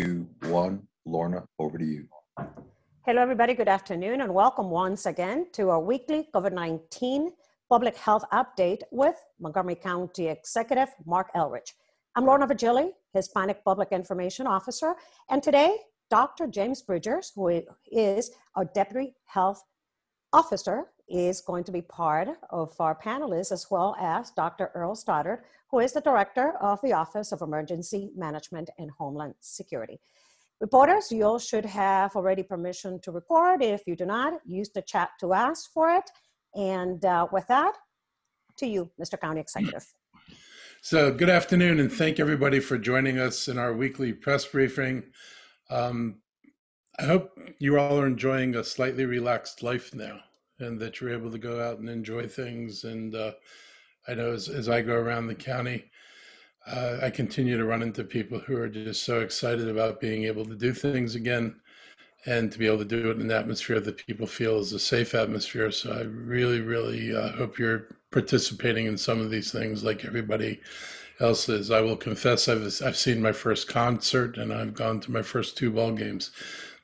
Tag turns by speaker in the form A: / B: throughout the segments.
A: 2, 1. Lorna, over to you.
B: Hello, everybody. Good afternoon, and welcome once again to our weekly COVID-19 public health update with Montgomery County Executive Marc Elrich. I'm Lorna Vigili, Hispanic Public Information Officer, and today, Dr. James Bridgers, who is our Deputy Health Officer, is going to be part of our panelists, as well as Dr. Earl Stoddard, who is the Director of the Office of Emergency Management and Homeland Security. Reporters, you all should have already permission to record. If you do not, use the chat to ask for it. And with that, to you, Mr. County Executive.
C: So good afternoon, and thank everybody for joining us in our weekly press briefing. I hope you all are enjoying a slightly relaxed life now, and that you're able to go out and enjoy things. And I know as I go around the county, I continue to run into people who are just so excited about being able to do things again and to be able to do it in an atmosphere that people feel is a safe atmosphere. So I really hope you're participating in some of these things like everybody else is. I will confess I've seen my first concert and I've gone to my first 2 ball games.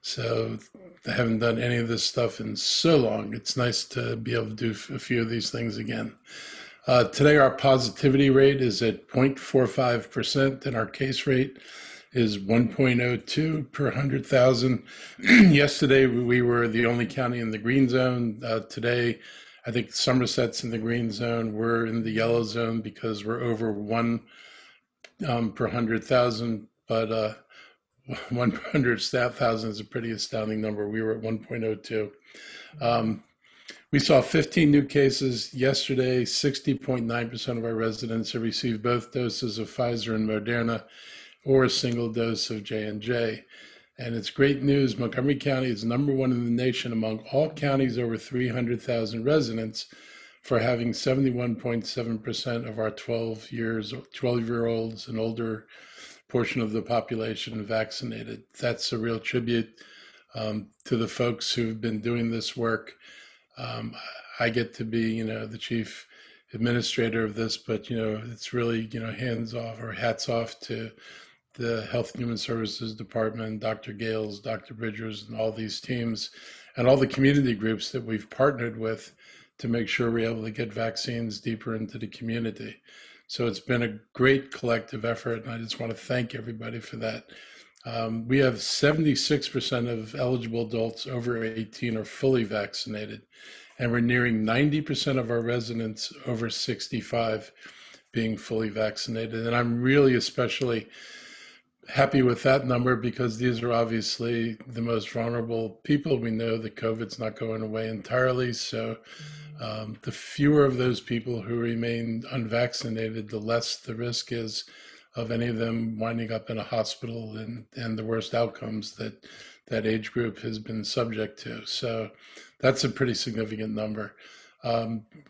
C: So I haven't done any of this stuff in so long. It's nice to be able to do a few of these things again. Today, our positivity rate is at 0.45%, and our case rate is 1.02 per 100,000. Yesterday, we were the only county in the green zone. Today, I think Somerset's in the green zone. We're in the yellow zone because we're over 1 per 100,000, but 1 per 100,000 is a pretty astounding number. We were at 1.02. We saw 15 new cases yesterday. 60.9% of our residents have received both doses of Pfizer and Moderna or a single dose of J&J. And it's great news. Montgomery County is #1 in the nation among all counties over 300,000 residents for having 71.7% of our 12-year-olds and older portion of the population vaccinated. That's a real tribute to the folks who've been doing this work. I get to be, the chief administrator of this, but, it's really, hands off or hats off to the Health and Human Services Department, Dr. Gales, Dr. Bridgers, and all these teams, and all the community groups that we've partnered with to make sure we're able to get vaccines deeper into the community. So it's been a great collective effort, and I just want to thank everybody for that. We have 76% of eligible adults over 18 are fully vaccinated, and we're nearing 90% of our residents over 65 being fully vaccinated. And I'm really especially happy with that number because these are obviously the most vulnerable people. We know that COVID's not going away entirely, so the fewer of those people who remain unvaccinated, the less the risk is of any of them winding up in a hospital and the worst outcomes that age group has been subject to. So that's a pretty significant number.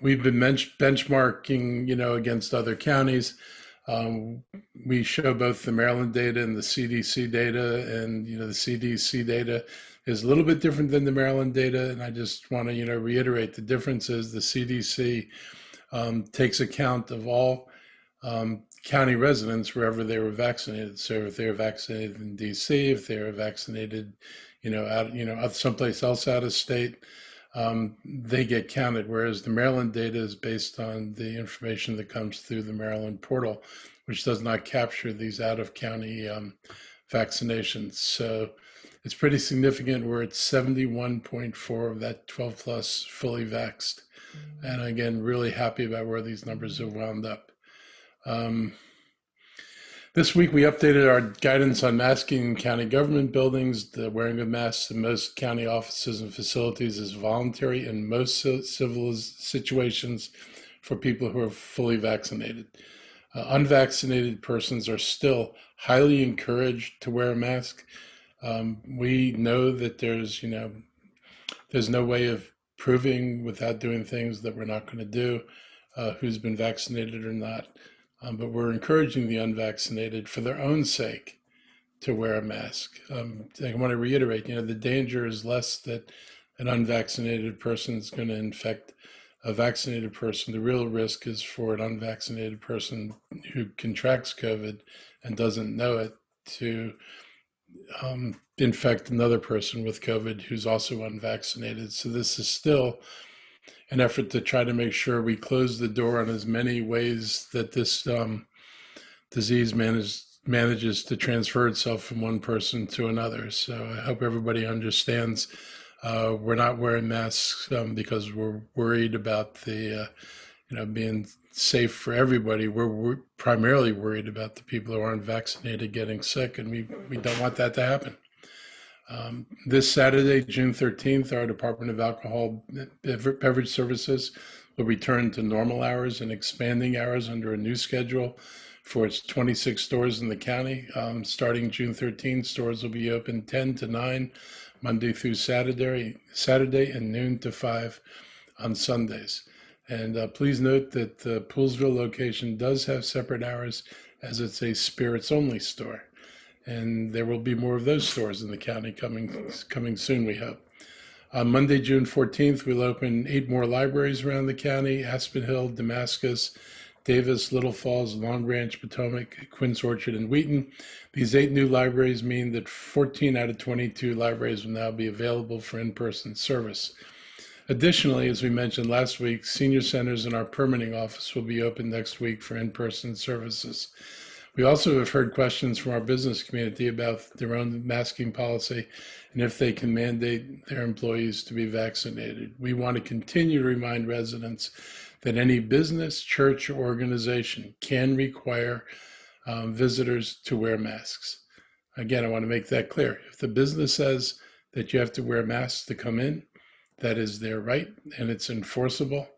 C: We've been benchmarking, against other counties. We show both the Maryland data and the CDC data, and, the CDC data is a little bit different than the Maryland data. And I just want to, reiterate the difference is the CDC takes account of all county residents wherever they were vaccinated. So if they were vaccinated in DC, if they were vaccinated, someplace else out of state, they get counted. Whereas the Maryland data is based on the information that comes through the Maryland portal, which does not capture these out of county vaccinations. So it's pretty significant. We're at 71.4 of that 12 plus fully vaxxed. And again, really happy about where these numbers have wound up. This week, we updated our guidance on masking in county government buildings. The wearing of masks in most county offices and facilities is voluntary in most civil situations for people who are fully vaccinated. Unvaccinated persons are still highly encouraged to wear a mask. We know that there's no way of proving without doing things that we're not going to do, who's been vaccinated or not. But we're encouraging the unvaccinated for their own sake to wear a mask. I want to reiterate, the danger is less that an unvaccinated person is going to infect a vaccinated person. The real risk is for an unvaccinated person who contracts COVID and doesn't know it to infect another person with COVID who's also unvaccinated. So this is still an effort to try to make sure we close the door on as many ways that this disease manages to transfer itself from one person to another. So I hope everybody understands we're not wearing masks because we're worried about the, being safe for everybody. We're primarily worried about the people who aren't vaccinated getting sick, and we don't want that to happen. This Saturday, June 13th, our Department of Alcohol Beverage Services will return to normal hours and expanding hours under a new schedule for its 26 stores in the county. Starting June 13th, stores will be open 10 to 9 Monday through Saturday and noon to 5 on Sundays. And please note that the Poolsville location does have separate hours as it's a spirits-only store. And there will be more of those stores in the county coming soon, we hope. On Monday, June 14th, we'll open 8 more libraries around the county: Aspen Hill, Damascus, Davis, Little Falls, Long Branch, Potomac, Quince Orchard, and Wheaton. These 8 new libraries mean that 14 out of 22 libraries will now be available for in-person service. Additionally, as we mentioned last week, senior centers in our permitting office will be open next week for in-person services. We also have heard questions from our business community about their own masking policy and if they can mandate their employees to be vaccinated. We want to continue to remind residents that any business, church, or organization can require visitors to wear masks. Again, I want to make that clear. If the business says that you have to wear masks to come in, that is their right and it's enforceable.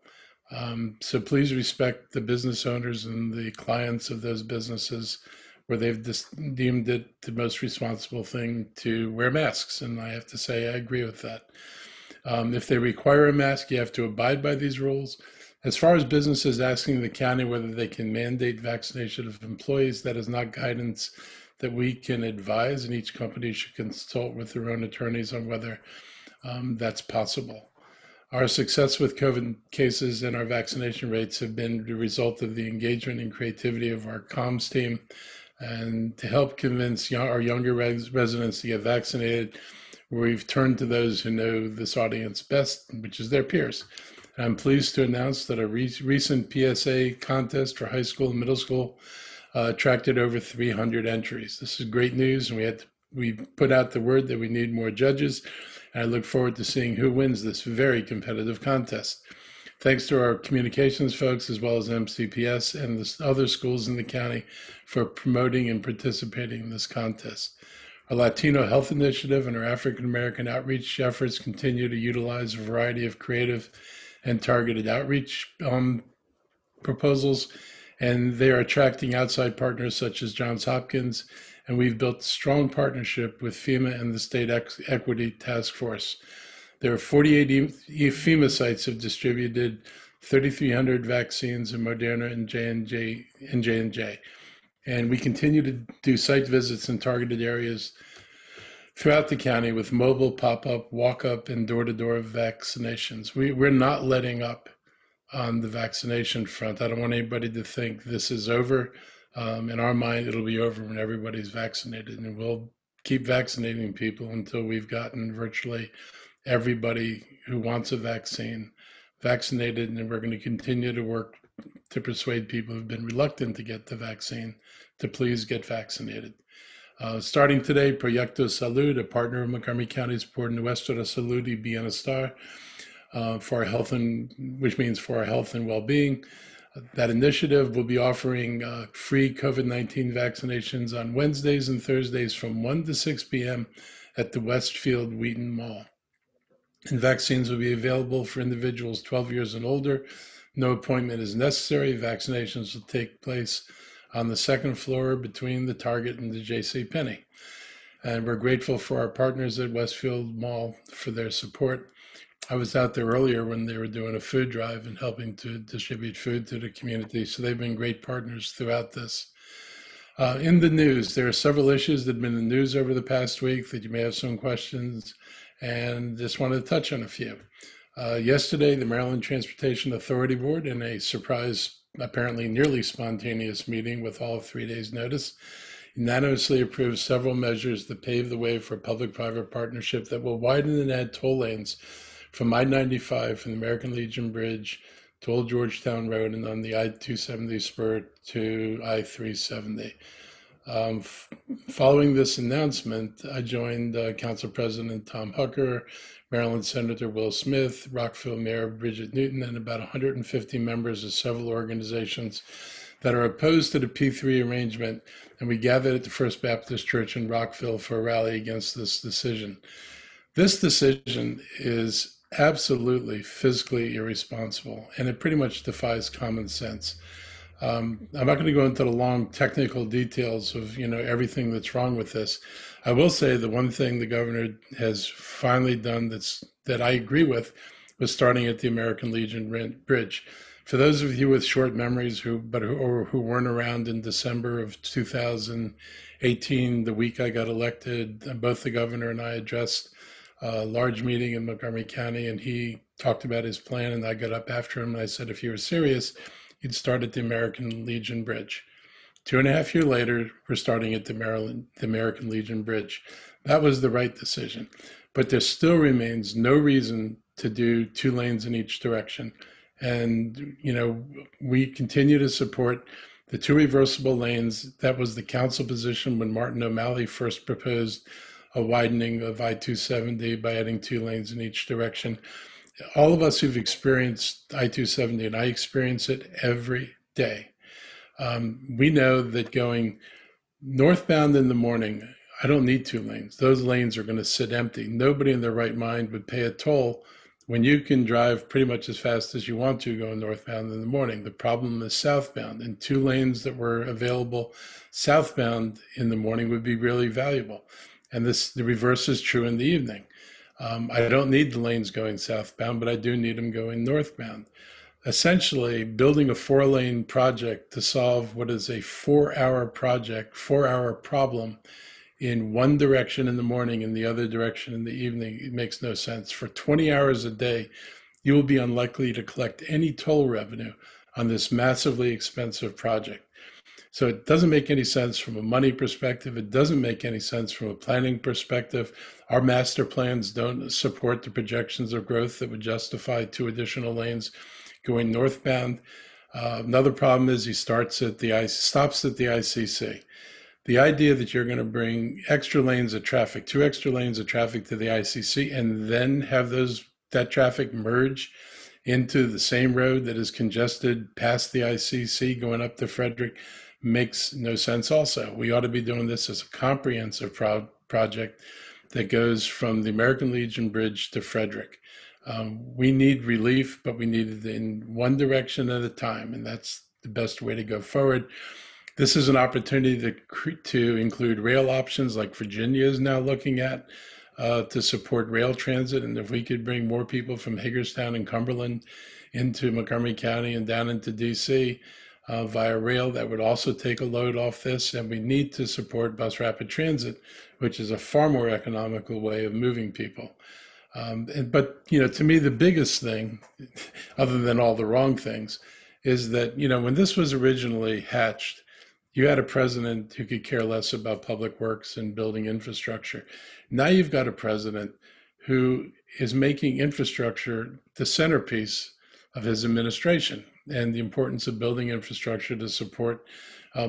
C: So please respect the business owners and the clients of those businesses where they've deemed it the most responsible thing to wear masks. And I have to say, I agree with that. If they require a mask, you have to abide by these rules. As far as businesses asking the county whether they can mandate vaccination of employees, that is not guidance that we can advise, and each company should consult with their own attorneys on whether that's possible. Our success with COVID cases and our vaccination rates have been the result of the engagement and creativity of our comms team. And to help convince our younger residents to get vaccinated, we've turned to those who know this audience best, which is their peers. And I'm pleased to announce that a recent PSA contest for high school and middle school attracted over 300 entries. This is great news, and we put out the word that we need more judges. And I look forward to seeing who wins this very competitive contest. Thanks to our communications folks, as well as MCPS and the other schools in the county for promoting and participating in this contest. Our Latino Health Initiative and our African American outreach efforts continue to utilize a variety of creative and targeted outreach proposals, and they are attracting outside partners such as Johns Hopkins, and we've built a strong partnership with FEMA and the State Equity Task Force. There are 48 FEMA sites have distributed 3,300 vaccines in Moderna and J&J. And we continue to do site visits in targeted areas throughout the county with mobile, pop-up, walk-up, and door-to-door vaccinations. We're not letting up on the vaccination front. I don't want anybody to think this is over. In our mind, it'll be over when everybody's vaccinated, and we'll keep vaccinating people until we've gotten virtually everybody who wants a vaccine vaccinated, and we're going to continue to work to persuade people who've been reluctant to get the vaccine to please get vaccinated. Starting today, Proyecto Salud, a partner of Montgomery County's por Nuestra Salud y Bienestar, for our health which means for our health and well-being. That initiative will be offering free COVID-19 vaccinations on Wednesdays and Thursdays from 1 to 6 p.m. at the Westfield Wheaton Mall. And vaccines will be available for individuals 12 years and older. No appointment is necessary. Vaccinations will take place on the second floor between the Target and the JCPenney. And we're grateful for our partners at Westfield Mall for their support. I was out there earlier when they were doing a food drive and helping to distribute food to the community. So they've been great partners throughout this. In the news, there are several issues that have been in the news over the past week that you may have some questions, and just wanted to touch on a few. Yesterday, the Maryland Transportation Authority Board, in a surprise, apparently nearly spontaneous meeting with all of 3 days' notice, unanimously approved several measures that pave the way for a public-private partnership that will widen and add toll lanes from I-95 from the American Legion Bridge to Old Georgetown Road and on the I-270 spur to I-370. Following this announcement, I joined Council President Tom Hucker, Maryland Senator Will Smith, Rockville Mayor Bridget Newton, and about 150 members of several organizations that are opposed to the P3 arrangement, and we gathered at the First Baptist Church in Rockville for a rally against this decision. This decision is absolutely fiscally irresponsible, and it pretty much defies common sense. I'm not going to go into the long technical details of everything that's wrong with this. I will say the one thing the governor has finally done that I agree with was starting at the American Legion Bridge. For those of you with short memories who weren't around in December of 2018, the week I got elected, both the governor and I addressed a large meeting in Montgomery County, and he talked about his plan, and I got up after him and I said, if you were serious, you'd start at the American Legion Bridge. 2.5 years later, we're starting at the American Legion Bridge. That was the right decision, but there still remains no reason to do 2 lanes in each direction. And, we continue to support the 2 reversible lanes. That was the council position when Martin O'Malley first proposed a widening of I-270 by adding 2 lanes in each direction. All of us who've experienced I-270, and I experience it every day, we know that going northbound in the morning, I don't need 2 lanes. Those lanes are going to sit empty. Nobody in their right mind would pay a toll when you can drive pretty much as fast as you want to going northbound in the morning. The problem is southbound, and 2 lanes that were available southbound in the morning would be really valuable. And the reverse is true in the evening. I don't need the lanes going southbound, but I do need them going northbound. Essentially, building a 4-lane project to solve what is a 4-hour project, 4-hour problem in one direction in the morning and the other direction in the evening, it makes no sense. For 20 hours a day, you will be unlikely to collect any toll revenue on this massively expensive project. So it doesn't make any sense from a money perspective. It doesn't make any sense from a planning perspective. Our master plans don't support the projections of growth that would justify 2 additional lanes going northbound. Another problem is he stops at the ICC. The idea that you're going to bring extra lanes of traffic, 2 extra lanes of traffic to the ICC, and then have that traffic merge into the same road that is congested past the ICC going up to Frederick makes no sense also. We ought to be doing this as a comprehensive project that goes from the American Legion Bridge to Frederick. We need relief, but we need it in one direction at a time, and that's the best way to go forward. This is an opportunity to include rail options like Virginia is now looking at to support rail transit. And if we could bring more people from Hagerstown and Cumberland into Montgomery County and down into DC via rail, that would also take a load off this. And we need to support bus rapid transit, which is a far more economical way of moving people. But to me, the biggest thing, other than all the wrong things, is that, when this was originally hatched, you had a president who could care less about public works and building infrastructure. Now you've got a president who is making infrastructure the centerpiece of his administration and the importance of building infrastructure to support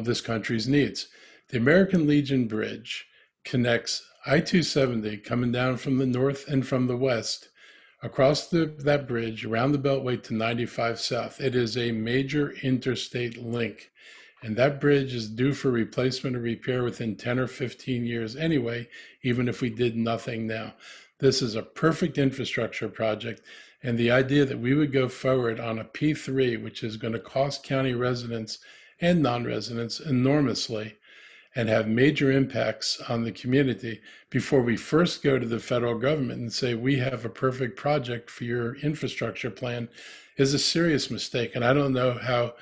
C: this country's needs. The American Legion Bridge connects I-270 coming down from the north and from the west across that bridge around the Beltway to 95 South. It is a major interstate link. And that bridge is due for replacement or repair within 10 or 15 years anyway, even if we did nothing now. This is a perfect infrastructure project. And the idea that we would go forward on a P3, which is going to cost county residents and non-residents enormously and have major impacts on the community before we first go to the federal government and say, we have a perfect project for your infrastructure plan, is a serious mistake. And I don't know how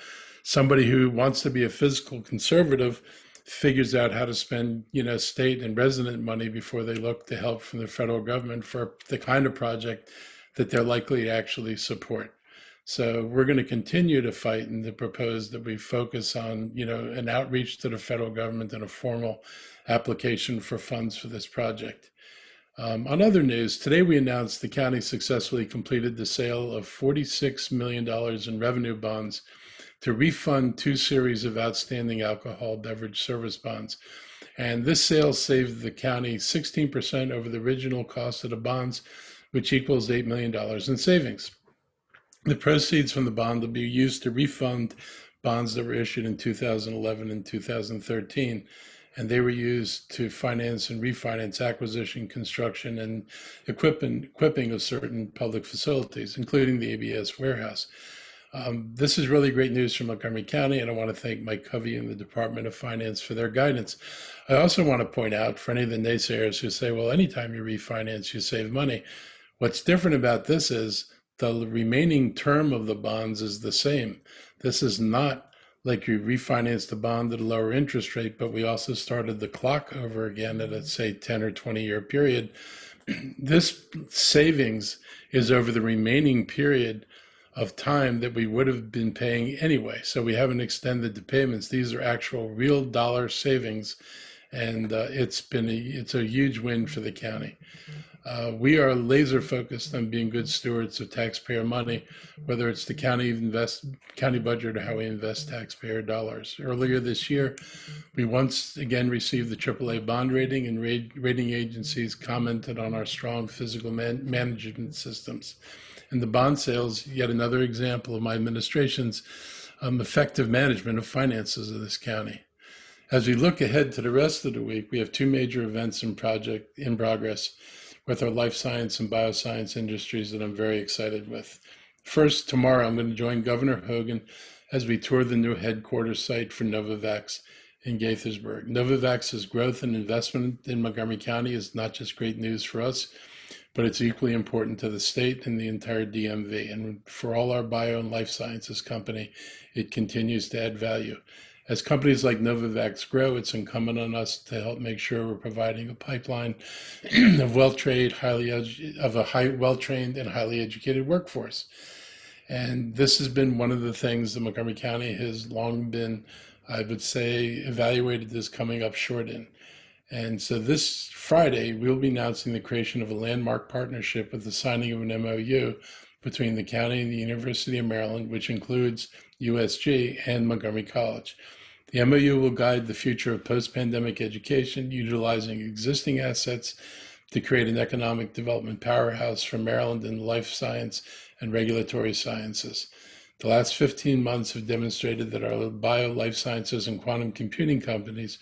C: somebody who wants to be a fiscal conservative figures out how to spend, state and resident money before they look to help from the federal government for the kind of project that they're likely to actually support. So we're going to continue to fight and to propose that we focus on, an outreach to the federal government and a formal application for funds for this project. On other news, today we announced the county successfully completed the sale of $46 million in revenue bonds to refund 2 series of outstanding alcohol beverage service bonds. And this sale saved the county 16% over the original cost of the bonds, which equals $8 million in savings. The proceeds from the bond will be used to refund bonds that were issued in 2011 and 2013, and they were used to finance and refinance acquisition, construction, and equipping of certain public facilities, including the ABS warehouse. This is really great news for Montgomery County, and I want to thank Mike Covey and the Department of Finance for their guidance. I also want to point out for any of the naysayers who say, well, anytime you refinance, you save money. What's different about this is the remaining term of the bonds is the same. This is not like you refinance the bond at a lower interest rate, but we also started the clock over again at a, say, 10 or 20-year period. This savings is over the remaining period of time that we would have been paying anyway. So we haven't extended the payments. These are actual real dollar savings, and it's a huge win for the county. We are laser focused on being good stewards of taxpayer money, whether it's the county budget or how we invest taxpayer dollars. Earlier this year, we once again received the AAA bond rating, and rating agencies commented on our strong physical management systems. And the bond sales, yet another example of my administration's effective management of finances of this county. As we look ahead to the rest of the week, we have 2 major events in progress with our life science and bioscience industries that I'm very excited with. First, tomorrow, I'm going to join Governor Hogan as we tour the new headquarters site for Novavax in Gaithersburg. Novavax's growth and investment in Montgomery County is not just great news for us, but it's equally important to the state and the entire DMV. And for all our bio and life sciences company, it continues to add value. As companies like Novavax grow, it's incumbent on us to help make sure we're providing a pipeline of well-trained and highly educated workforce. And this has been one of the things that Montgomery County has long been, I would say, evaluated as coming up short in. And so this Friday, we'll be announcing the creation of a landmark partnership with the signing of an MOU between the county and the University of Maryland, which includes USG and Montgomery College. The MOU will guide the future of post-pandemic education, utilizing existing assets to create an economic development powerhouse for Maryland in life science and regulatory sciences. The last 15 months have demonstrated that our bio, life sciences, and quantum computing companies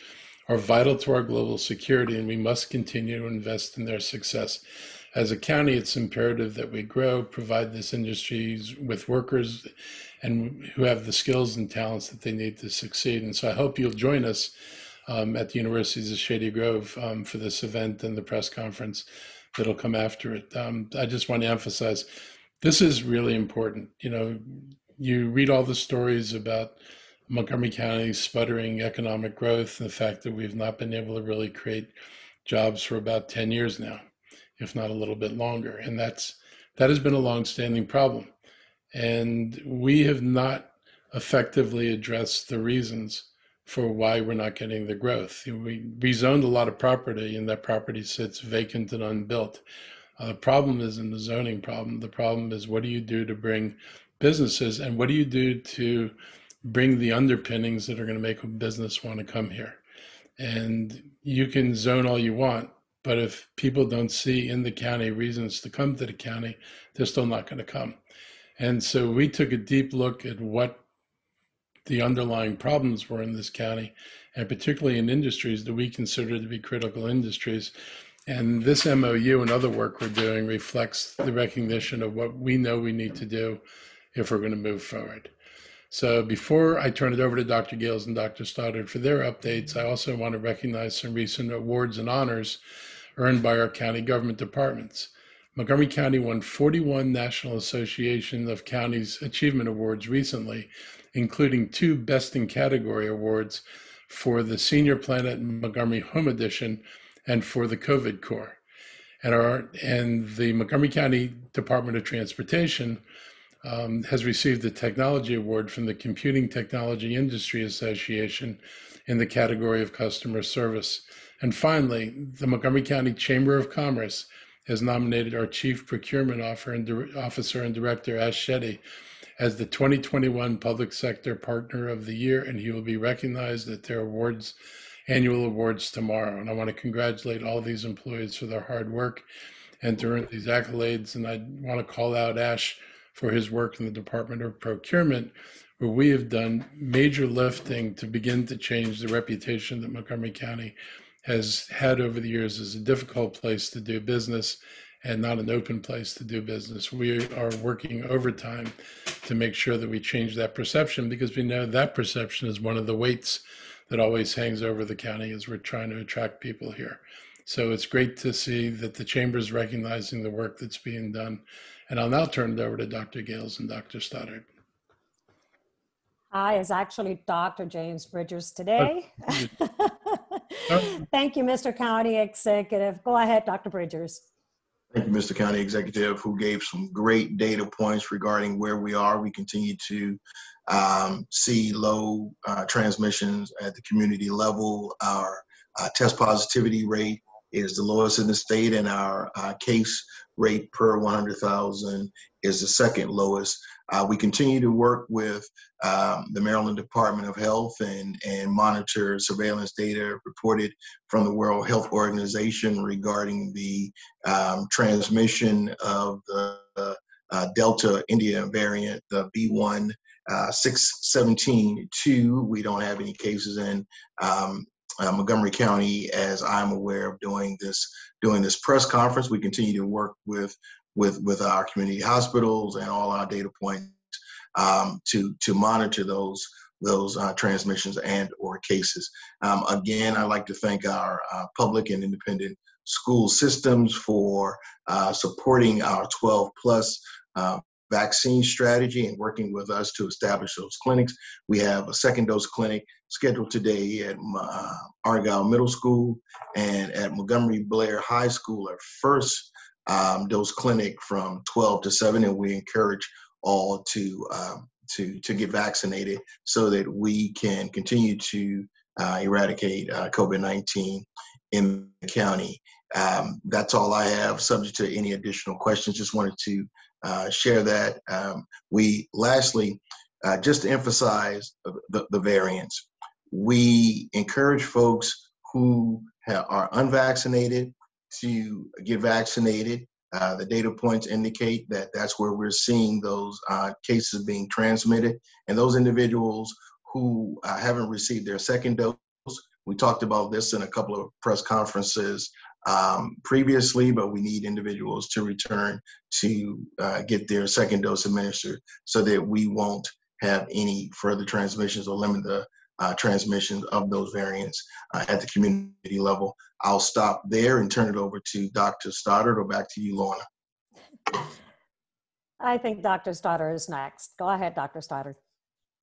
C: are vital to our global security, and we must continue to invest in their success. As a county, it's imperative that we grow, provide this industries with workers and who have the skills and talents that they need to succeed. And so I hope you'll join us at the Universities of Shady Grove for this event and the press conference that'll come after it. I just want to emphasize, this is really important. You read all the stories about Montgomery County's sputtering economic growth and the fact that we've not been able to really create jobs for about 10 years now, if not a little bit longer. And that has been a long-standing problem. And we have not effectively addressed the reasons for why we're not getting the growth. We rezoned a lot of property, and that property sits vacant and unbuilt. The problem isn't the zoning problem. The problem is, what do you do to bring businesses, and what do you do to bring the underpinnings that are going to make a business want to come here? And you can zone all you want, but if people don't see in the county reasons to come to the county, they're still not going to come. And so we took a deep look at what the underlying problems were in this county, and particularly in industries that we consider to be critical industries. And this MOU and other work we're doing reflects the recognition of what we know we need to do if we're going to move forward. So before I turn it over to Dr. Gales and Dr. Stoddard for their updates, I also want to recognize some recent awards and honors earned by our county government departments. Montgomery County won 41 National Association of Counties Achievement Awards recently, including 2 Best in Category awards for the Senior Planet Montgomery Home Edition and for the COVID Corps. And the Montgomery County Department of Transportation has received the Technology Award from the Computing Technology Industry Association in the category of customer service. And finally, the Montgomery County Chamber of Commerce has nominated our Chief Procurement Officer and Director, Ash Shetty, as the 2021 Public Sector Partner of the Year, and he will be recognized at their annual awards tomorrow. And I want to congratulate all these employees for their hard work and to earn these accolades. And I want to call out Ash for his work in the Department of Procurement, where we have done major lifting to begin to change the reputation that Montgomery County has had over the years as a difficult place to do business and not an open place to do business. We are working overtime to make sure that we change that perception, because we know that perception is one of the weights that always hangs over the county as we're trying to attract people here. So it's great to see that the Chamber is recognizing the work that's being done. And I'll now turn it over to Dr. Gales and Dr. Stoddard.
B: Hi, it's actually Dr. James Bridgers today. Thank you, Mr. County Executive. Go ahead, Dr. Bridgers.
D: Thank you, Mr. County Executive, who gave some great data points regarding where we are. We continue to see low transmissions at the community level. Our test positivity rate is the lowest in the state, and our case rate per 100,000 is the second lowest. We continue to work with the Maryland Department of Health and monitor surveillance data reported from the World Health Organization regarding the transmission of the Delta India variant, the B.1.617.2. We don't have any cases in Montgomery County, as I'm aware of, doing this press conference. We continue to work with our community hospitals and all our data points to monitor those transmissions and or cases. Again, I'd like to thank our public and independent school systems for supporting our 12+ vaccine strategy and working with us to establish those clinics. We have a second dose clinic scheduled today at Argyle Middle School, and at Montgomery Blair High School, our first dose clinic from 12 to 7, and we encourage all to get vaccinated so that we can continue to eradicate COVID-19 in the county. That's all I have, subject to any additional questions. Just wanted to share that. Lastly, just to emphasize the variants, we encourage folks who are unvaccinated to get vaccinated. The data points indicate that that's where we're seeing those cases being transmitted. And those individuals who haven't received their second dose, we talked about this in a couple of press conferences previously, but we need individuals to return to get their second dose administered so that we won't have any further transmissions or limit the transmissions of those variants at the community level. I'll stop there and turn it over to Dr. Stoddard, or back to you, Lorna.
B: I think Dr. Stoddard is next. Go ahead, Dr. Stoddard.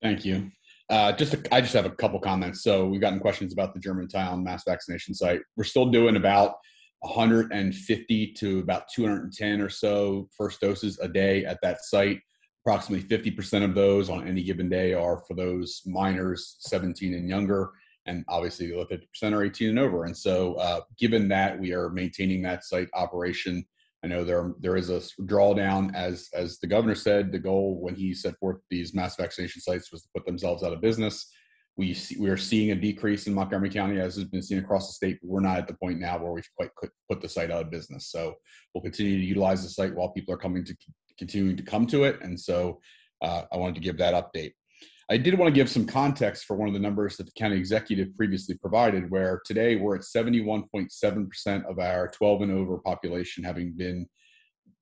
E: Thank you. I just have a couple comments. So we've gotten questions about the Germantown mass vaccination site. We're still doing about 150 to about 210 or so first doses a day at that site. Approximately 50% of those on any given day are for those minors 17 and younger, and obviously 50% are 18 and over. And so given that we are maintaining that site operation, I know there is a drawdown, as the governor said. The goal when he set forth these mass vaccination sites was to put themselves out of business. We are seeing a decrease in Montgomery County, as has been seen across the state, but we're not at the point now where we've quite put the site out of business. So we'll continue to utilize the site while people are continuing to come to it. And so I wanted to give that update. I did want to give some context for one of the numbers that the county executive previously provided, where today we're at 71.7% of our 12 and over population having been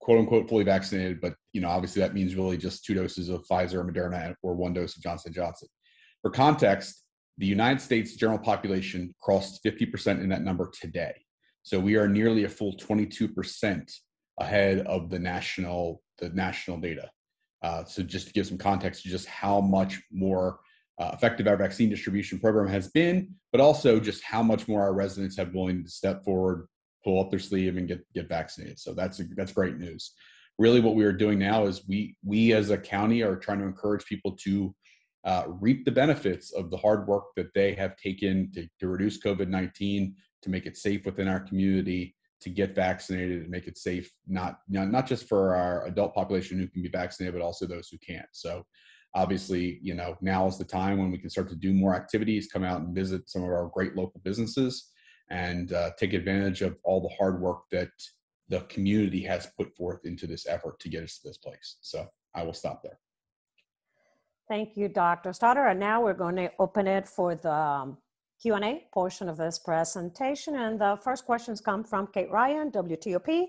E: quote unquote fully vaccinated. But, obviously that means really just 2 doses of Pfizer or Moderna or 1 dose of Johnson & Johnson. For context, the United States general population crossed 50% in that number today. So we are nearly a full 22% ahead of the national data. So just to give some context to just how much more effective our vaccine distribution program has been, but also just how much more our residents have willing to step forward, pull up their sleeve, and get vaccinated. So that's great news. really what we are doing now is we as a county are trying to encourage people to reap the benefits of the hard work that they have taken to reduce COVID-19, to make it safe within our community, to get vaccinated and make it safe, not just for our adult population who can be vaccinated, but also those who can't. So obviously, now is the time when we can start to do more activities, come out and visit some of our great local businesses, and take advantage of all the hard work that the community has put forth into this effort to get us to this place. So I will stop there.
B: Thank you, Dr. Stoddard. And now we're going to open it for the Q&A portion of this presentation. And the first questions come from Kate Ryan, WTOP,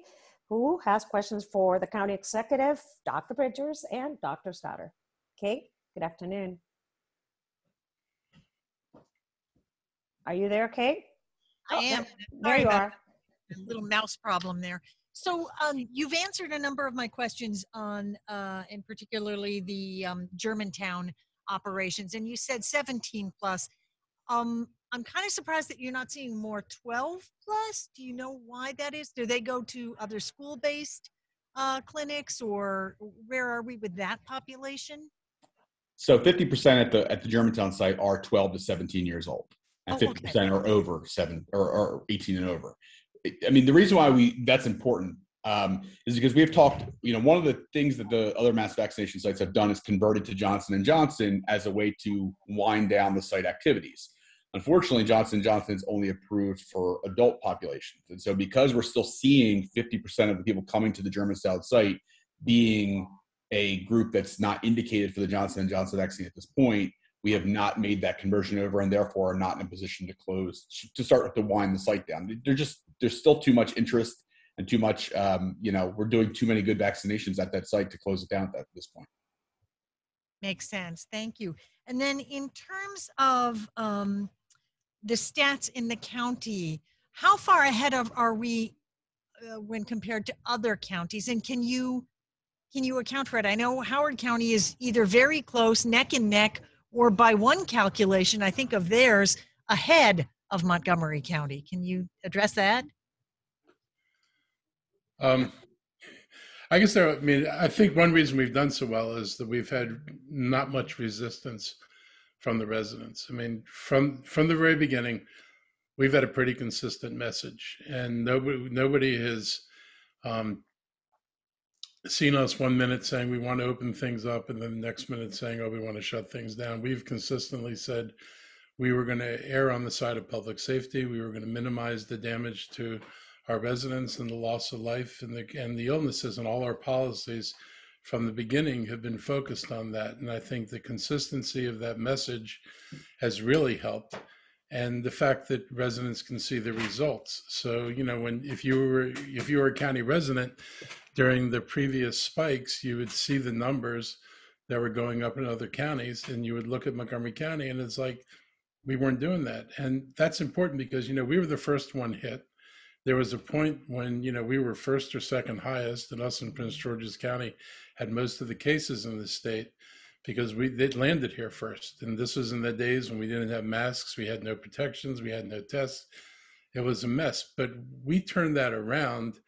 B: who has questions for the county executive, Dr. Bridgers and Dr. Stoddard. Kate, good afternoon. Are you there, Kate?
F: I am.
B: There you are.
F: A little mouse problem there. So you've answered a number of my questions on, and particularly the Germantown operations, and you said 17 plus. I'm kind of surprised that you're not seeing more 12 plus. Do you know why that is? Do they go to other school-based clinics, or where are we with that population?
E: So 50% at the Germantown site are 12 to 17 years old, and 50% are over 7 or 18 and over. I mean, the reason why that's important is because we have talked, one of the things that the other mass vaccination sites have done is converted to Johnson & Johnson as a way to wind down the site activities. Unfortunately, Johnson & Johnson is only approved for adult populations. And so because we're still seeing 50% of the people coming to the Germantown site being a group that's not indicated for the Johnson & Johnson vaccine at this point, we have not made that conversion over, and therefore are not in a position to start to wind the site down. There's still too much interest and too much, we're doing too many good vaccinations at that site to close it down at this point.
F: Makes sense. Thank you. And then in terms of the stats in the county, how far ahead are we when compared to other counties? And can you account for it? I know Howard County is either very close, neck and neck, or by one calculation, I think of theirs, ahead of Montgomery County. Can you address that?
C: I guess I think one reason we've done so well is that we've had not much resistance from the residents. I mean, from the very beginning, we've had a pretty consistent message, and nobody has seen us 1 minute saying we want to open things up, and then the next minute saying, oh, we want to shut things down. We've consistently said we were going to err on the side of public safety. We were going to minimize the damage to our residents and the loss of life and the illnesses, and all our policies from the beginning have been focused on that. And I think the consistency of that message has really helped. And the fact that residents can see the results. So, if you were a county resident during the previous spikes, you would see the numbers that were going up in other counties, and you would look at Montgomery County, and it's like, we weren't doing that. And that's important because, we were the first one hit. There was a point when, we were first or second highest, and us in Prince George's County had most of the cases in the state because they landed here first. And this was in the days when we didn't have masks, we had no protections, we had no tests. It was a mess, but we turned that around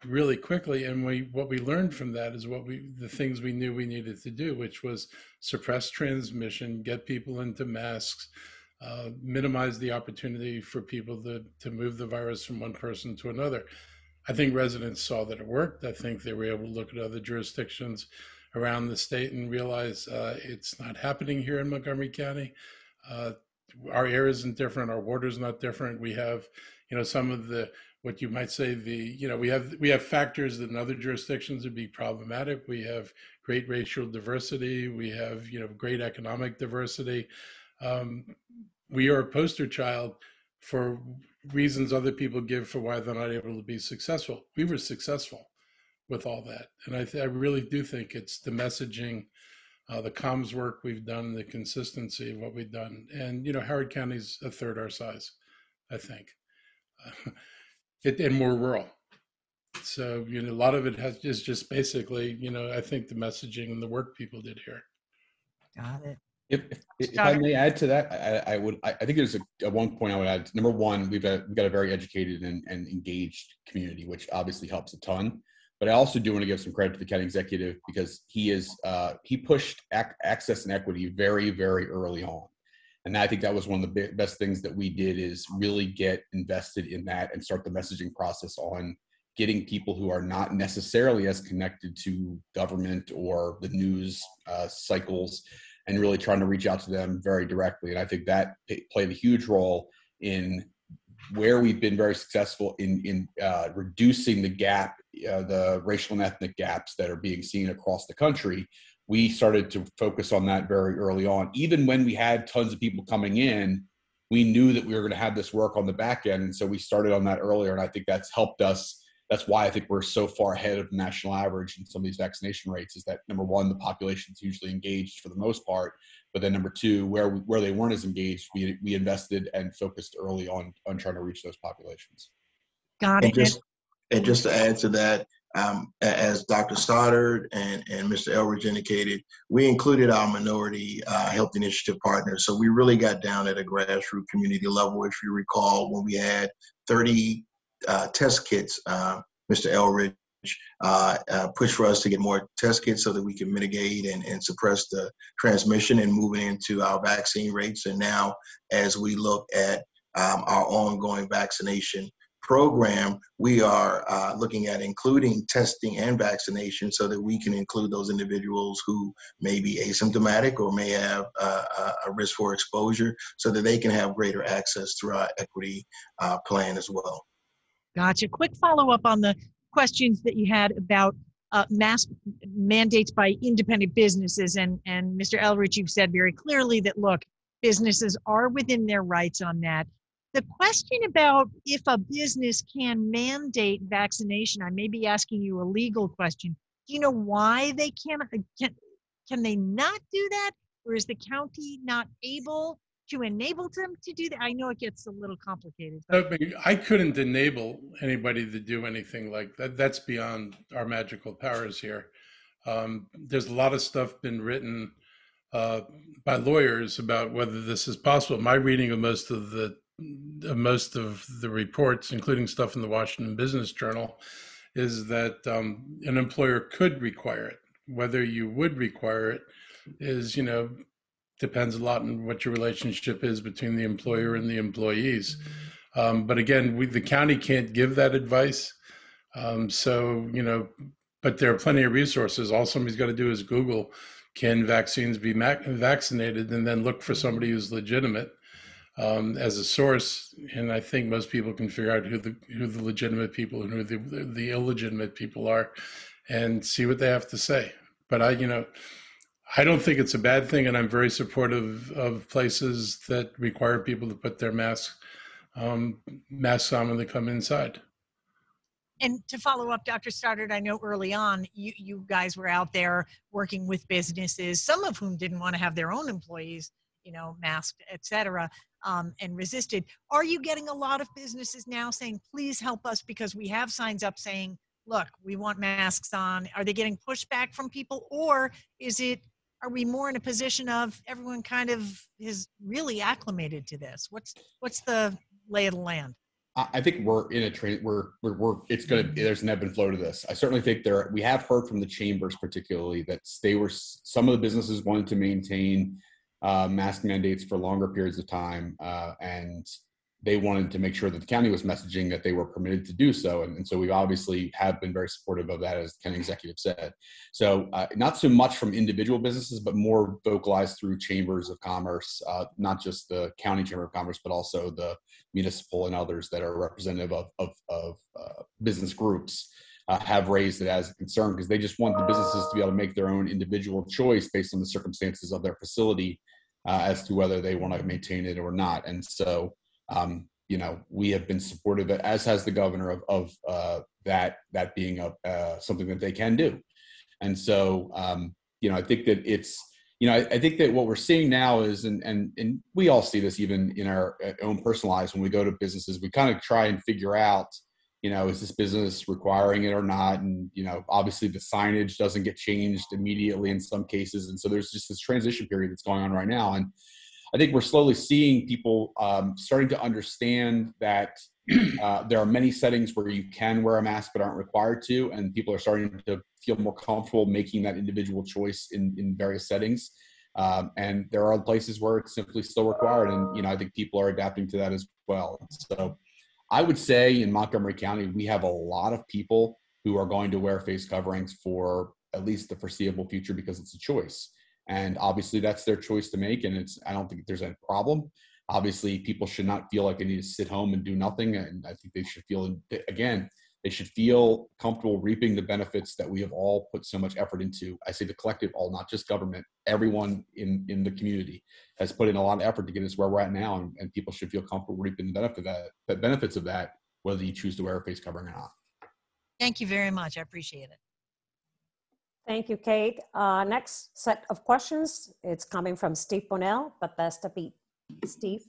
C: really quickly. And what we learned from that is the things we knew we needed to do, which was suppress transmission, get people into masks, minimize the opportunity for people to move the virus from one person to another. I think residents saw that it worked. I think they were able to look at other jurisdictions around the state and realize it's not happening here in Montgomery County. Our air isn't different. Our water is not different. We have, some of what you might say we have factors that in other jurisdictions would be problematic. We have great racial diversity. We have, great economic diversity. We are a poster child for reasons other people give for why they're not able to be successful. We were successful with all that. And I really do think it's the messaging, the comms work we've done, the consistency of what we've done. And, Howard County's a third our size, I think, and more rural. So, a lot of it is just basically, I think the messaging and the work people did here.
F: Got it.
E: If I may add to that, I think there's a one point I would add. Number one, we've got a very educated and engaged community, which obviously helps a ton. But I also do want to give some credit to the county executive because he pushed access and equity very, very early on. And I think that was one of the best things that we did, is really get invested in that and start the messaging process on getting people who are not necessarily as connected to government or the news cycles, and really trying to reach out to them very directly. And I think that played a huge role in where we've been very successful in reducing the gap, the racial and ethnic gaps that are being seen across the country. We started to focus on that very early on. Even when we had tons of people coming in, we knew that we were going to have this work on the back end. And so we started on that earlier. And I think that's helped us. That's why I think we're so far ahead of the national average in some of these vaccination rates, is that, number one, the population is hugely engaged for the most part. But then number two, where they weren't as engaged, we invested and focused early on trying to reach those populations.
F: Got
D: And
F: it.
D: just to add to that, as Dr. Stoddard and Mr. Elrich indicated, we included our minority health initiative partners. So we really got down at a grassroots community level. If you recall, when we had 30 test kits, Mr. Elrich pushed for us to get more test kits so that we can mitigate and suppress the transmission and moving into our vaccine rates. And now, as we look at our ongoing vaccination program, we are looking at including testing and vaccination so that we can include those individuals who may be asymptomatic or may have a risk for exposure, so that they can have greater access through our equity plan as well.
F: Gotcha. Quick follow-up on the questions that you had about mask mandates by independent businesses. And Mr. Elrich, you've said very clearly that, look, businesses are within their rights on that. The question about if a business can mandate vaccination, I may be asking you a legal question. Do you know why they can they not do that? Or is the county not able to enable them to do that? I know it gets a little complicated.
C: I mean, I couldn't enable anybody to do anything like that. That's beyond our magical powers here. There's a lot of stuff been written by lawyers about whether this is possible. My reading of most of the reports, including stuff in the Washington Business Journal, is that an employer could require it. Whether you would require it is, depends a lot on what your relationship is between the employer and the employees. But again, the county can't give that advice. But there are plenty of resources. All somebody's got to do is Google, can vaccines be vaccinated, and then look for somebody who's legitimate as a source. And I think most people can figure out who the legitimate people and who the illegitimate people are, and see what they have to say. But I don't think it's a bad thing, and I'm very supportive of places that require people to put their masks on when they come inside.
F: And to follow up, Dr. Stoddard, I know early on you guys were out there working with businesses, some of whom didn't want to have their own employees, masked, et cetera, and resisted. Are you getting a lot of businesses now saying, please help us because we have signs up saying, look, we want masks on? Are they getting pushback from people, or are we more in a position of everyone kind of is really acclimated to this? What's the lay of the land?
E: I think we're in a trend. There's an ebb and flow to this. I certainly think we have heard from the chambers, particularly, that some of the businesses wanted to maintain mask mandates for longer periods of time, and they wanted to make sure that the county was messaging that they were permitted to do so. And so we obviously have been very supportive of that, as the county executive said. So not so much from individual businesses, but more vocalized through chambers of commerce, not just the county chamber of commerce, but also the municipal and others that are representative of business groups have raised it as a concern, because they just want the businesses to be able to make their own individual choice based on the circumstances of their facility as to whether they want to maintain it or not. And so we have been supportive, as has the governor, of that being something that they can do. And so, I think that I think that what we're seeing now is, and we all see this even in our own personal lives, when we go to businesses, we kind of try and figure out, is this business requiring it or not? And, obviously the signage doesn't get changed immediately in some cases. And so there's just this transition period that's going on right now. And I think we're slowly seeing people starting to understand that there are many settings where you can wear a mask but aren't required to, and people are starting to feel more comfortable making that individual choice in various settings. And there are places where it's simply still required, and I think people are adapting to that as well. So I would say in Montgomery County, we have a lot of people who are going to wear face coverings for at least the foreseeable future because it's a choice. And obviously that's their choice to make. And I don't think there's a problem. Obviously people should not feel like they need to sit home and do nothing. And I think they should feel, again, they should feel comfortable reaping the benefits that we have all put so much effort into. I say the collective, all, not just government, everyone in the community has put in a lot of effort to get us where we're at now. And people should feel comfortable reaping the benefits of that, whether you choose to wear a face covering or not.
F: Thank you very much. I appreciate it.
B: Thank you, Kate. Next set of questions. It's coming from Steve Bonnell, Bethesda Beat. Steve.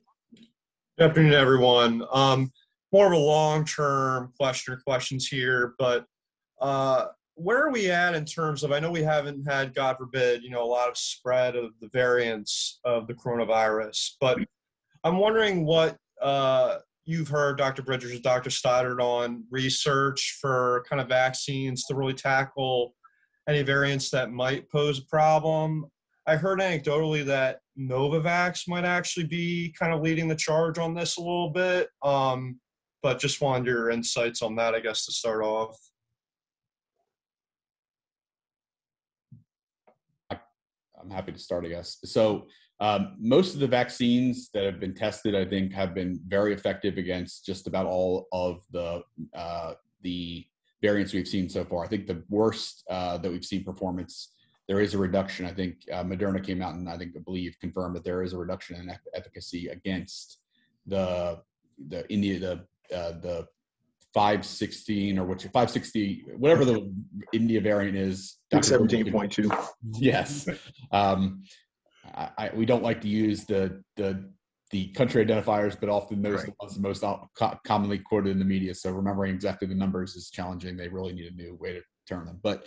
G: Good afternoon, everyone. More of a long-term questions here, but where are we at in terms of, I know we haven't had, God forbid, a lot of spread of the variants of the coronavirus, but I'm wondering what you've heard, Dr. Bridgers, Dr. Stoddard, on research for kind of vaccines to really tackle any variants that might pose a problem. I heard anecdotally that Novavax might actually be kind of leading the charge on this a little bit, but just wanted your insights on that, I guess, to start off.
E: I'm happy to start, I guess. So most of the vaccines that have been tested, I think, have been very effective against just about all of the variants we've seen so far. I think the worst that we've seen performance, there is a reduction. I think Moderna came out and I believe confirmed that there is a reduction in efficacy against the 516 or 560, whatever the India variant is.
D: 17.2.
E: Yes. We don't like to use the country identifiers, but often those are the ones the most commonly quoted in the media. So remembering exactly the numbers is challenging. They really need a new way to term them. But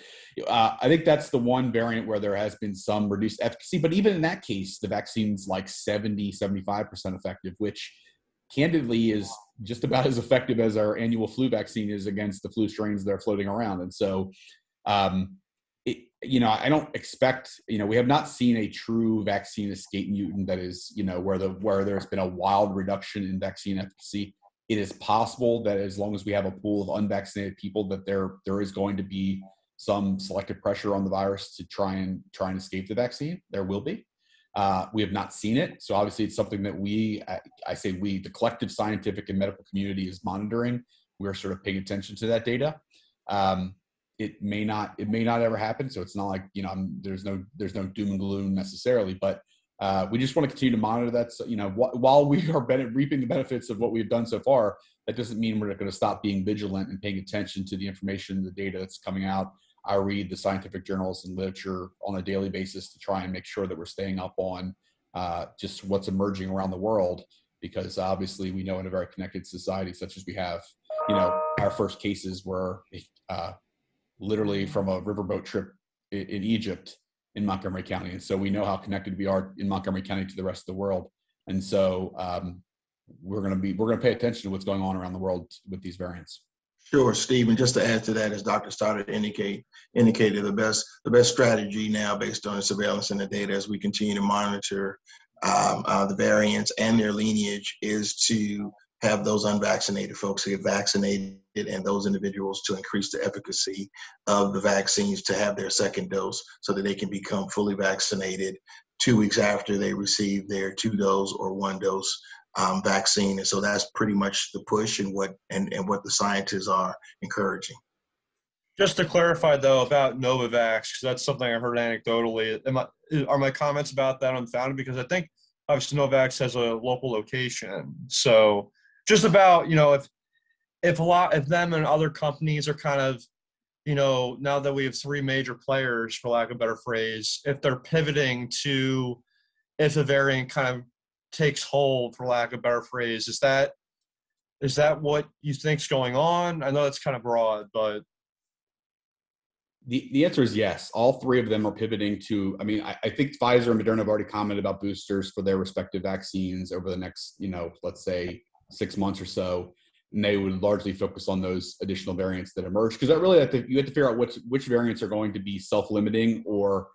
E: I think that's the one variant where there has been some reduced efficacy. But even in that case, the vaccine's like 75% effective, which candidly is just about as effective as our annual flu vaccine is against the flu strains that are floating around. And so, I don't expect, we have not seen a true vaccine escape mutant that is, where there's been a wild reduction in vaccine efficacy. It is possible that as long as we have a pool of unvaccinated people, that there is going to be some selective pressure on the virus to try and escape the vaccine. There will be. We have not seen it. So obviously it's something that the collective scientific and medical community is monitoring. We're sort of paying attention to that data. It may not ever happen. So it's not like, there's no doom and gloom necessarily, but we just want to continue to monitor that. So, while we are reaping the benefits of what we've done so far, that doesn't mean we're going to stop being vigilant and paying attention to the information, the data that's coming out. I read the scientific journals and literature on a daily basis to try and make sure that we're staying up on just what's emerging around the world, because obviously we know in a very connected society such as we have, our first cases were literally from a riverboat trip in Egypt in Montgomery County. And so we know how connected we are in Montgomery County to the rest of the world. And so we're going to pay attention to what's going on around the world with these variants.
D: Sure, Steve, and just to add to that, as Dr. Stoddard indicated, the best strategy now based on the surveillance and the data as we continue to monitor the variants and their lineage is to have those unvaccinated folks get vaccinated and those individuals to increase the efficacy of the vaccines to have their second dose so that they can become fully vaccinated 2 weeks after they receive their 2-dose or 1-dose vaccine. And so that's pretty much the push and what the scientists are encouraging.
G: Just to clarify, though, about Novavax, because that's something I heard anecdotally. Are my comments about that unfounded? Because I think obviously Novavax has a local location. So just about, if them and other companies are kind of, now that we have 3 major players, for lack of a better phrase, if they're pivoting to, if a variant kind of takes hold, for lack of a better phrase, is that what you think's going on? I know that's kind of broad, but
E: The answer is yes. All three of them are pivoting to, I mean, I think Pfizer and Moderna have already commented about boosters for their respective vaccines over the next, let's say 6 months or so. And they would largely focus on those additional variants that emerge. Because that really, you have to figure out which variants are going to be self-limiting, or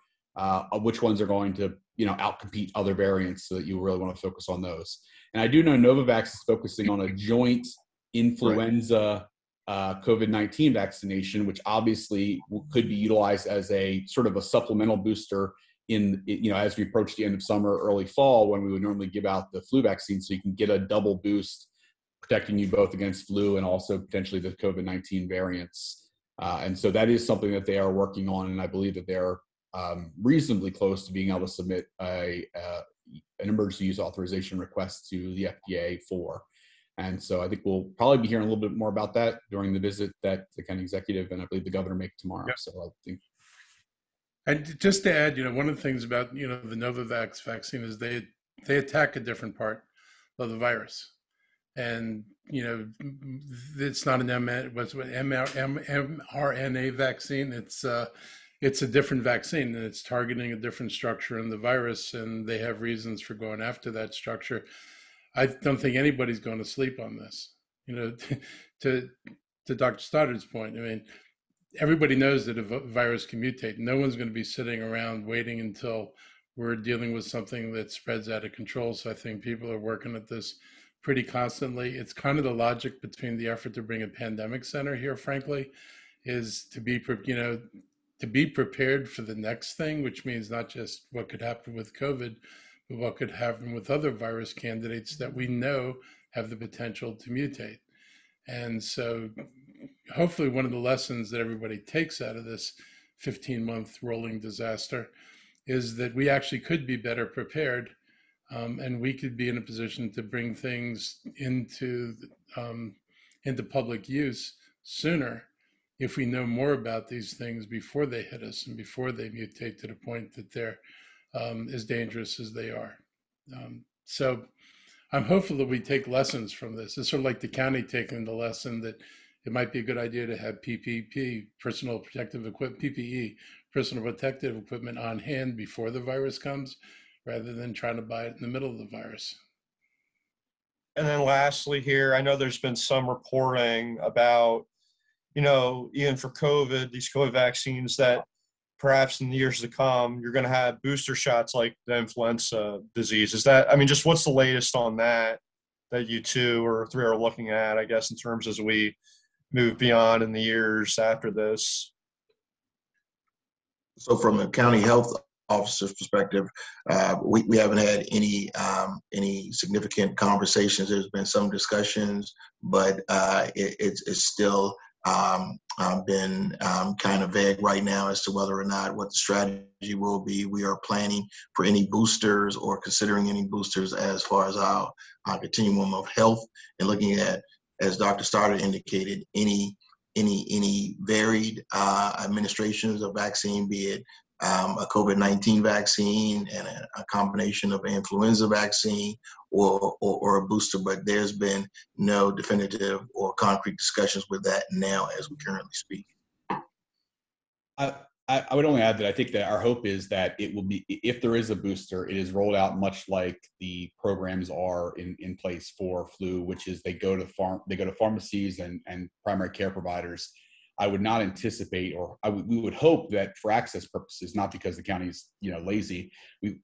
E: which ones are going to, outcompete other variants, so that you really want to focus on those. And I do know Novavax is focusing on a joint influenza COVID-19 vaccination, which obviously could be utilized as a sort of a supplemental booster as we approach the end of summer, early fall, when we would normally give out the flu vaccine. So you can get a double boost, protecting you both against flu and also potentially the COVID-19 variants. And so that is something that they are working on. And I believe that they're reasonably close to being able to submit an emergency use authorization request to the FDA for. And so I think we'll probably be hearing a little bit more about that during the visit that the county executive and I believe the governor make tomorrow. Yep. So I think.
C: And just to add, one of the things about, the Novavax vaccine is they attack a different part of the virus. And, it's not an mRNA vaccine. It's a different vaccine, and it's targeting a different structure in the virus, and they have reasons for going after that structure. I don't think anybody's going to sleep on this. To Dr. Stoddard's point, I mean, everybody knows that a virus can mutate. No one's going to be sitting around waiting until we're dealing with something that spreads out of control. So I think people are working at this pretty constantly. It's kind of the logic between the effort to bring a pandemic center here, frankly, is to be prepared for the next thing, which means not just what could happen with COVID, but what could happen with other virus candidates that we know have the potential to mutate. And so hopefully one of the lessons that everybody takes out of this 15-month rolling disaster is that we actually could be better prepared, and we could be in a position to bring things into public use sooner if we know more about these things before they hit us and before they mutate to the point that they're as dangerous as they are. So I'm hopeful that we take lessons from this. It's sort of like the county taking the lesson that it might be a good idea to have PPE, personal protective equipment on hand before the virus comes, rather than trying to buy it in the middle of the virus.
G: And then lastly here, I know there's been some reporting about, even for COVID, these COVID vaccines, that perhaps in the years to come, you're going to have booster shots like the influenza disease. Is that, just what's the latest on that you two or three are looking at, I guess, in terms as we move beyond in the years after this?
D: So from a county health officer's perspective, we haven't had any significant conversations. There's been some discussions, but it's still been kind of vague right now as to whether or not what the strategy will be. We are planning for any boosters or considering any boosters as far as our continuum of health, and looking at, as Dr. Stoddard indicated, any varied administrations of vaccine, be it a COVID-19 vaccine and a combination of influenza vaccine or a booster, but there's been no definitive or concrete discussions with that now as we currently speak.
E: I would only add that I think that our hope is that it will be, if there is a booster, it is rolled out much like the programs are in place for flu, which is they go to pharmacies and primary care providers. I would not anticipate, we would hope that for access purposes, not because the county's lazy. I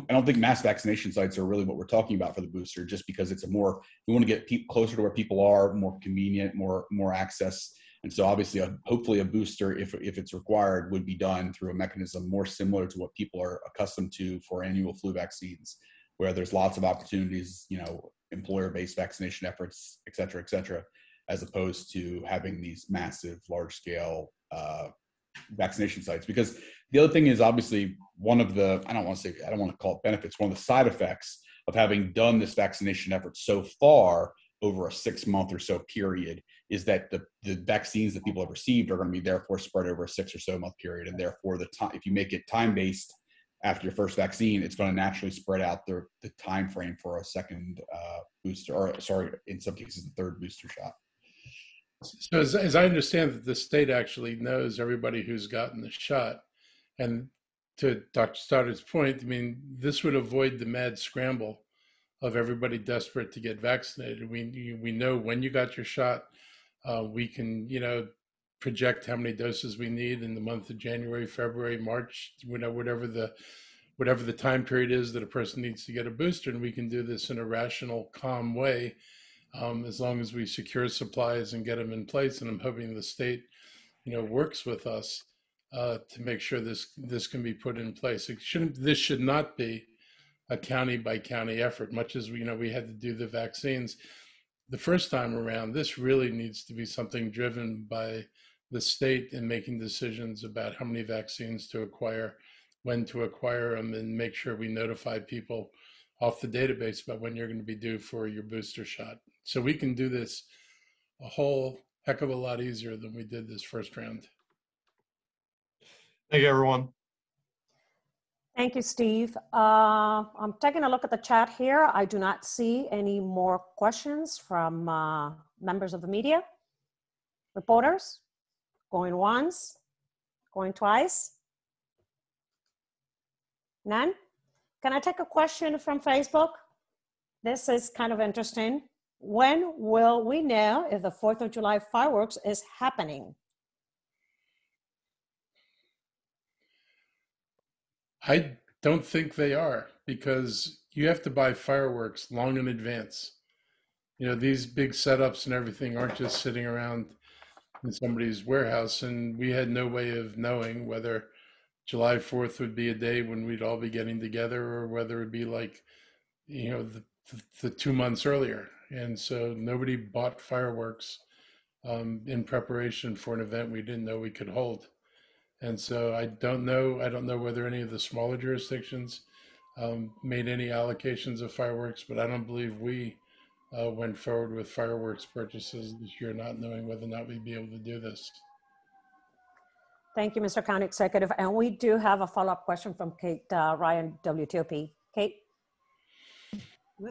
E: don't think mass vaccination sites are really what we're talking about for the booster, just because it's we want to get people closer to where people are, more convenient, more access. And so obviously, hopefully a booster, if it's required, would be done through a mechanism more similar to what people are accustomed to for annual flu vaccines, where there's lots of opportunities, employer-based vaccination efforts, et cetera, as opposed to having these massive, large-scale vaccination sites. Because the other thing is obviously one of the, I don't want to call it benefits, one of the side effects of having done this vaccination effort so far over a 6-month or so period is that the vaccines that people have received are going to be therefore spread over a 6 or so month period. And therefore if you make it time-based after your first vaccine, it's going to naturally spread out the time frame for a second booster, or in some cases, the third booster shot.
C: So as I understand that the state actually knows everybody who's gotten the shot. And to Dr. Stoddard's point, I mean, this would avoid the mad scramble of everybody desperate to get vaccinated. We know when you got your shot. We can, project how many doses we need in the month of January, February, March, whatever the time period is that a person needs to get a booster, and we can do this in a rational, calm way, as long as we secure supplies and get them in place. And I'm hoping the state, works with us to make sure this can be put in place. This should not be a county by county effort, much as we had to do the vaccines the first time around. This really needs to be something driven by the state in making decisions about how many vaccines to acquire, when to acquire them, and make sure we notify people off the database about when you're going to be due for your booster shot. So we can do this a whole heck of a lot easier than we did this first round.
G: Thank you, everyone.
B: Thank you, Steve. I'm taking a look at the chat here. I do not see any more questions from members of the media. Reporters, going once, going twice. None? Can I take a question from Facebook? This is kind of interesting. When will we know if the 4th of July fireworks is happening?
C: I don't think they are, because you have to buy fireworks long in advance. These big setups and everything aren't just sitting around in somebody's warehouse, and we had no way of knowing whether July 4th would be a day when we'd all be getting together, or whether it'd be like, the 2 months earlier. And so nobody bought fireworks in preparation for an event we didn't know we could hold. And so I don't know whether any of the smaller jurisdictions made any allocations of fireworks, but I don't believe we went forward with fireworks purchases this year, not knowing whether or not we'd be able to do this.
B: Thank you, Mr. County Executive. And we do have a follow-up question from Kate Ryan, WTOP. Kate?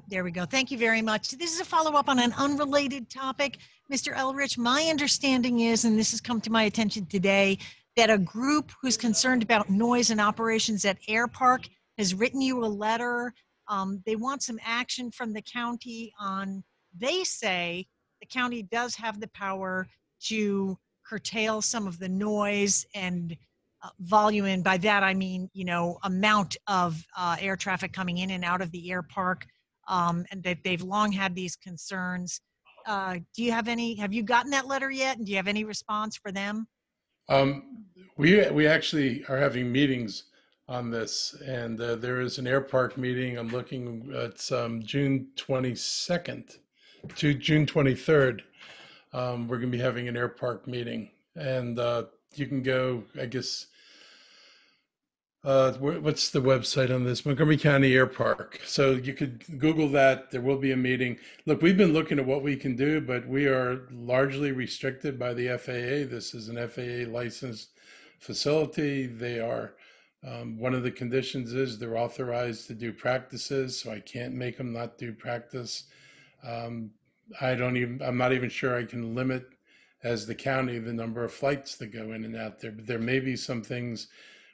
F: There we go. Thank you very much. This is a follow-up on an unrelated topic. Mr. Elrich, my understanding is, and this has come to my attention today, that a group who's concerned about noise and operations at Air Park has written you a letter. They want some action from the county on, they say the county does have the power to curtail some of the noise and volume. And by that, I mean, amount of air traffic coming in and out of the air park, and that they've long had these concerns. Have you gotten that letter yet? And do you have any response for them?
C: We actually are having meetings on this, and there is an air park meeting. I'm looking at June 22nd to June 23rd. We're going to be having an air park meeting, and you can go, I guess, what's the website on this? Montgomery County Air Park. So you could Google that. There will be a meeting. Look, we've been looking at what we can do, but we are largely restricted by the FAA. This is an FAA licensed facility. They are, one of the conditions is they're authorized to do practices, so I can't make them not do practice. I'm not even sure I can limit, as the county, the number of flights that go in and out there, but there may be some things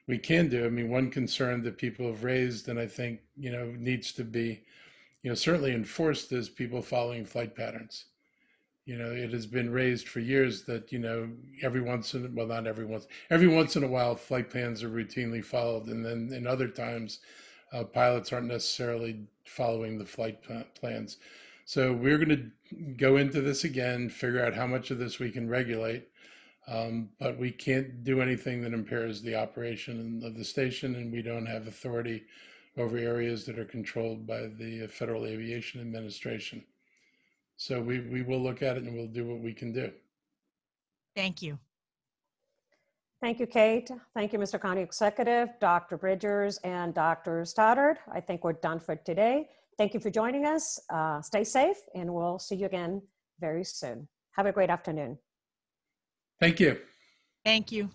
C: we can do. I mean, one concern that people have raised, and I think, needs to be, certainly enforced, is people following flight patterns. It has been raised for years that, every once in a while, flight plans are routinely followed. And then in other times, pilots aren't necessarily following the flight plans. So we're going to go into this again, figure out how much of this we can regulate. But we can't do anything that impairs the operation of the station, and we don't have authority over areas that are controlled by the Federal Aviation Administration. So we will look at it, and we'll do what we can do.
F: Thank you.
B: Thank you, Kate. Thank you, Mr. County Executive, Dr. Bridgers, and Dr. Stoddard. I think we're done for today. Thank you for joining us. Stay safe, and we'll see you again very soon. Have a great afternoon.
C: Thank you.
F: Thank you.